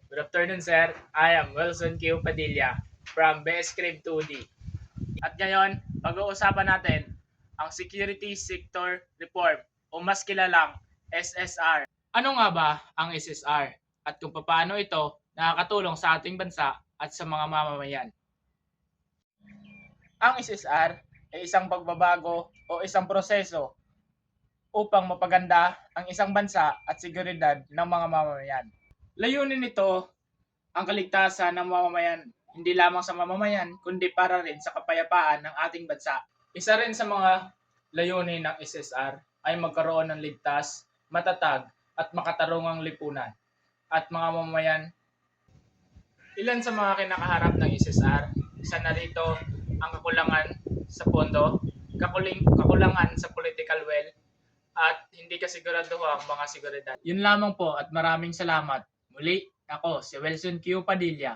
Good afternoon, sir. I am Wilson Q. Padilla from BS Crib 2D. At ngayon, pag-uusapan natin ang Security Sector Reform o mas kilalang SSR. Ano nga ba ang SSR at kung paano ito nakakatulong sa ating bansa at sa mga mamamayan? Ang SSR ay isang pagbabago o isang proseso upang mapaganda ang isang bansa at seguridad ng mga mamamayan. Layunin nito ang kaligtasan ng mamamayan, hindi lamang sa mamamayan, kundi para rin sa kapayapaan ng ating bansa. Isa rin sa mga layunin ng SSR ay magkaroon ng ligtas, matatag, at makatarungang lipunan. At mga mamamayan, ilan sa mga kinakaharap ng SSR, isa na rito ang kakulangan sa pondo, kakulangan sa political will, at hindi kasiguraduhang mga seguridad. Yun lamang po at maraming salamat. Muli, ako si Wilson Q. Padilla.